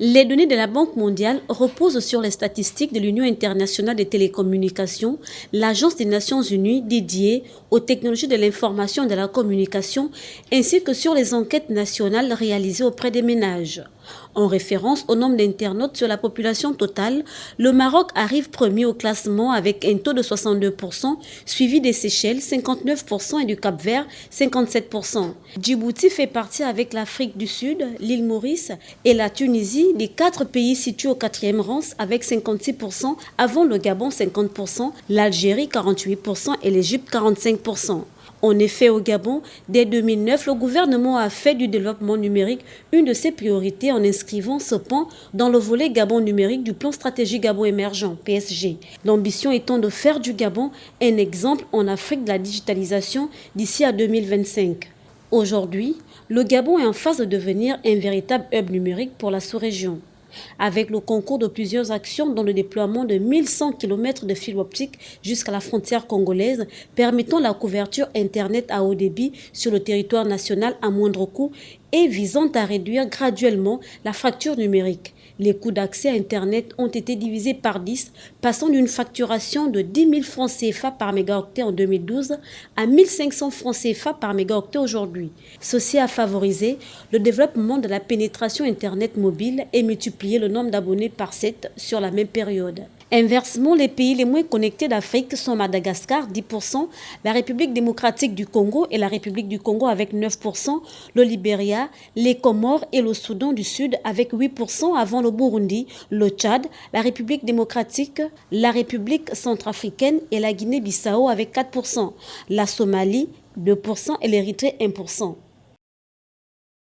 Les données de la Banque mondiale reposent sur les statistiques de l'Union internationale des télécommunications, l'Agence des Nations unies dédiée aux technologies de l'information et de la communication, ainsi que sur les enquêtes nationales réalisées auprès des ménages. En référence au nombre d'internautes sur la population totale, le Maroc arrive premier au classement avec un taux de 62%, suivi des Seychelles 59% et du Cap-Vert 57%. Djibouti fait partie avec l'Afrique du Sud, l'île Maurice et la Tunisie des 4 pays situés au 4e rang avec 56%, avant le Gabon 50%, l'Algérie 48% et l'Égypte 45%. En effet, au Gabon, dès 2009, le gouvernement a fait du développement numérique une de ses priorités en inscrivant ce pan dans le volet Gabon numérique du plan stratégique Gabon émergent, PSG. L'ambition étant de faire du Gabon un exemple en Afrique de la digitalisation d'ici à 2025. Aujourd'hui, le Gabon est en phase de devenir un véritable hub numérique pour la sous-région. Avec le concours de plusieurs actions dont le déploiement de 1100 km de fil optique jusqu'à la frontière congolaise, permettant la couverture Internet à haut débit sur le territoire national à moindre coût et visant à réduire graduellement la fracture numérique. Les coûts d'accès à Internet ont été divisés par 10, passant d'une facturation de 10 000 francs CFA par mégaoctet en 2012 à 1 500 francs CFA par mégaoctet aujourd'hui. Ceci a favorisé le développement de la pénétration Internet mobile et multiplié le nombre d'abonnés par 7 sur la même période. Inversement, les pays les moins connectés d'Afrique sont Madagascar, 10%, la République démocratique du Congo et la République du Congo avec 9%, le Libéria, les Comores et le Soudan du Sud avec 8% avant le Burundi, le Tchad, la République démocratique, la République centrafricaine et la Guinée-Bissau avec 4%, la Somalie, 2% et l'Érythrée, 1%.